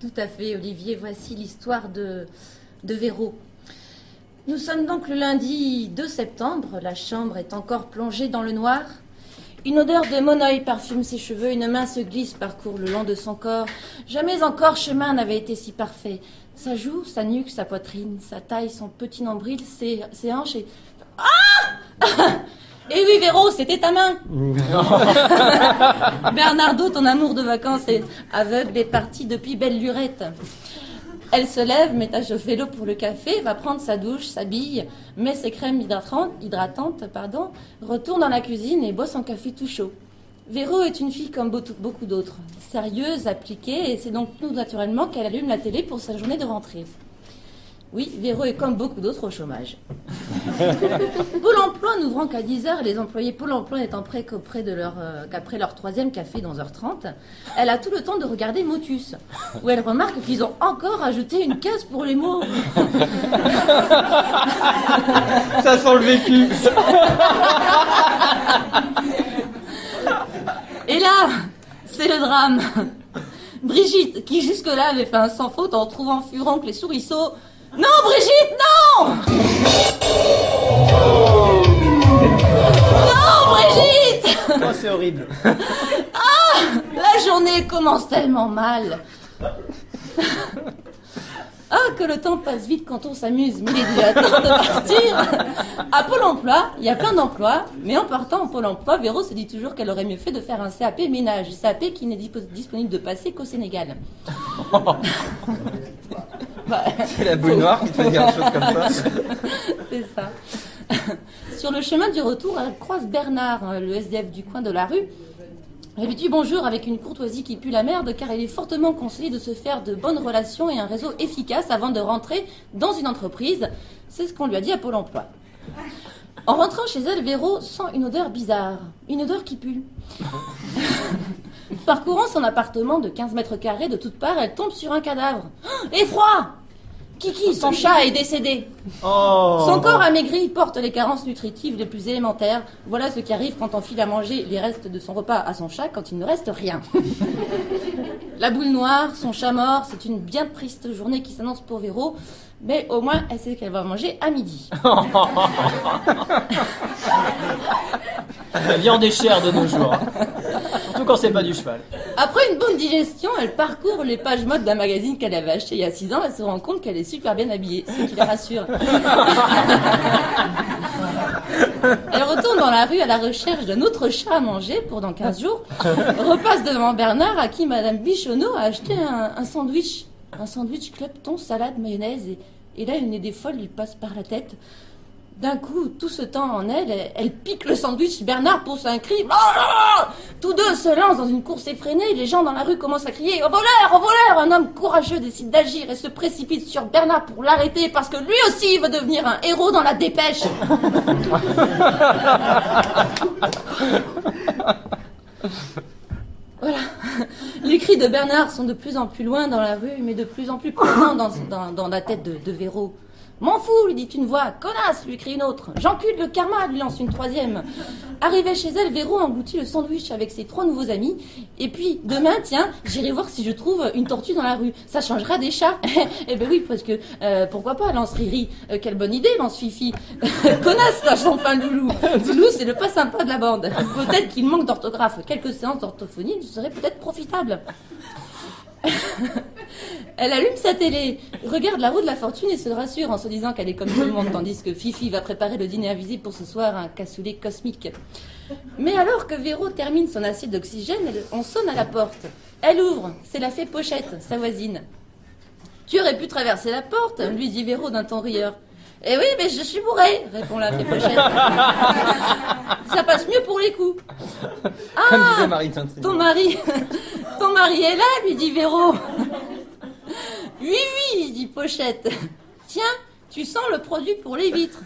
Tout à fait, Olivier. Voici l'histoire de Véro. Nous sommes donc le lundi 2 septembre. La chambre est encore plongée dans le noir. Une odeur de monoeil parfume ses cheveux. Une main se glisse, parcourt le long de son corps. Jamais encore chemin n'avait été si parfait. Sa joue, sa nuque, sa poitrine, sa taille, son petit nombril, ses hanches et... Ah! Eh oui, Véro, c'était ta main. Bernardo, ton amour de vacances est aveugle et parti depuis belle lurette. Elle se lève, met à chauffer l'eau pour le café, va prendre sa douche, s'habille, met ses crèmes hydratantes, retourne dans la cuisine et boit son café tout chaud. Véro est une fille comme beaucoup d'autres, sérieuse, appliquée, et c'est donc tout naturellement qu'elle allume la télé pour sa journée de rentrée. Oui, Véro est comme beaucoup d'autres au chômage. Pôle emploi n'ouvrant qu'à 10h, les employés Pôle emploi n'étant prêts qu'après leur 3e café dans 1h30, elle a tout le temps de regarder Motus, où elle remarque qu'ils ont encore ajouté une case pour les mots. Ça sent le vécu. Et là, c'est le drame. Brigitte, qui jusque-là avait fait un sans faute en trouvant Furanque les souriceaux. Non, Brigitte, non! Non, Brigitte! Oh, c'est horrible. Ah! La journée commence tellement mal. Ah, que le temps passe vite quand on s'amuse, mais il est déjà temps de partir. À Pôle emploi, il y a plein d'emplois, mais en partant en Pôle emploi, Véro se dit toujours qu'elle aurait mieux fait de faire un CAP ménage, CAP qui n'est disponible de passer qu'au Sénégal. C'est la boule noire qui te fait dire une chose comme ça. C'est ça. Sur le chemin du retour, elle croise Bernard, le SDF du coin de la rue. Elle lui dit bonjour avec une courtoisie qui pue la merde, car il est fortement conseillé de se faire de bonnes relations et un réseau efficace avant de rentrer dans une entreprise. C'est ce qu'on lui a dit à Pôle emploi. En rentrant chez elle, Véro sent une odeur bizarre, une odeur qui pue. Parcourant son appartement de 15 mètres carrés de toutes parts, elle tombe sur un cadavre. Effroi! Kiki, son chat, est décédé. Oh. Son corps amaigri porte les carences nutritives les plus élémentaires. Voilà ce qui arrive quand on file à manger les restes de son repas à son chat quand il ne reste rien. La boule noire, son chat mort, c'est une bien triste journée qui s'annonce pour Véro. Mais au moins, elle sait qu'elle va manger à midi. La viande est chère de nos jours. Surtout quand c'est pas du cheval. Après une bonne digestion, elle parcourt les pages mode d'un magazine qu'elle avait acheté il y a 6 ans. Elle se rend compte qu'elle est super bien habillée, ce qui la rassure. Elle retourne dans la rue à la recherche d'un autre chat à manger pour dans 15 jours. Repasse devant Bernard à qui Madame Bichonneau a acheté un sandwich. Un sandwich Clapton, salade, mayonnaise. Et là, une idée folle lui passe par la tête. D'un coup, tout ce temps en elle pique le sandwich. Bernard pousse un cri. Tous deux se lancent dans une course effrénée. Les gens dans la rue commencent à crier « Au voleur! Au voleur !» Un homme courageux décide d'agir et se précipite sur Bernard pour l'arrêter parce que lui aussi veut devenir un héros dans la dépêche. Voilà. Les cris de Bernard sont de plus en plus loin dans la rue, mais de plus en plus présents dans la tête de Véro. « M'en fous !» lui dit une voix. « Connasse !» lui crie une autre. « J'encule le karma !» lui lance une troisième. Arrivée chez elle, Véro engloutit le sandwich avec ses 3 nouveaux amis. Et puis, demain, tiens, j'irai voir si je trouve une tortue dans la rue. Ça changera des chats. Eh ben oui, parce que, pourquoi pas, lance Riri. Quelle bonne idée, lance Fifi. Connasse, lâche enfin Loulou. Loulou, c'est le pas sympa de la bande. Peut-être qu'il manque d'orthographe. Quelques séances d'orthophonie seraient peut-être profitables. Elle allume sa télé, regarde la roue de la fortune et se rassure en se disant qu'elle est comme tout le monde, tandis que Fifi va préparer le dîner invisible pour ce soir, un cassoulet cosmique. Mais alors que Véro termine son assiette d'oxygène, on sonne à la porte. Elle ouvre, c'est la fée Pochette, sa voisine. « Tu aurais pu traverser la porte » lui dit Véro d'un ton rieur. « Eh oui, mais je suis bourrée » répond la fée Pochette. « Ça passe mieux pour les coups. »« Ah, ton mari est là » lui dit Véro. « Oui, oui » dit Pochette. « Tiens, tu sens le produit pour les vitres. »«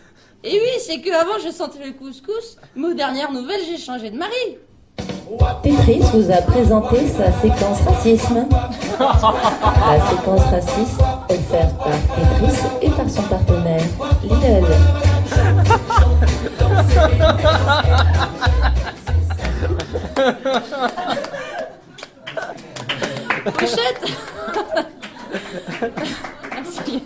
Et oui, c'est qu'avant je sentais le couscous, mais aux dernières nouvelles j'ai changé de mari. » Tetris vous a présenté sa séquence racisme. La séquence raciste offerte par Tetris et par son partenaire Lidl. Pochette Merci.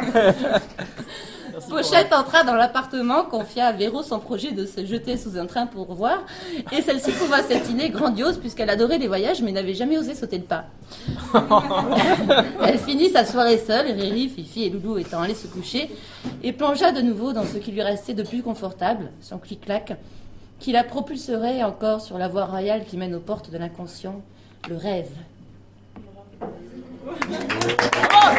Merci Pochette entra dans l'appartement, confia à Véro son projet de se jeter sous un train pour voir, et celle-ci trouva cette idée grandiose puisqu'elle adorait les voyages mais n'avait jamais osé sauter le pas. Elle finit sa soirée seule, Riri, Fifi et Loulou étant allés se coucher, et plongea de nouveau dans ce qui lui restait de plus confortable, son clic-clac, qui la propulserait encore sur la voie royale qui mène aux portes de l'inconscient, le rêve. Bravo.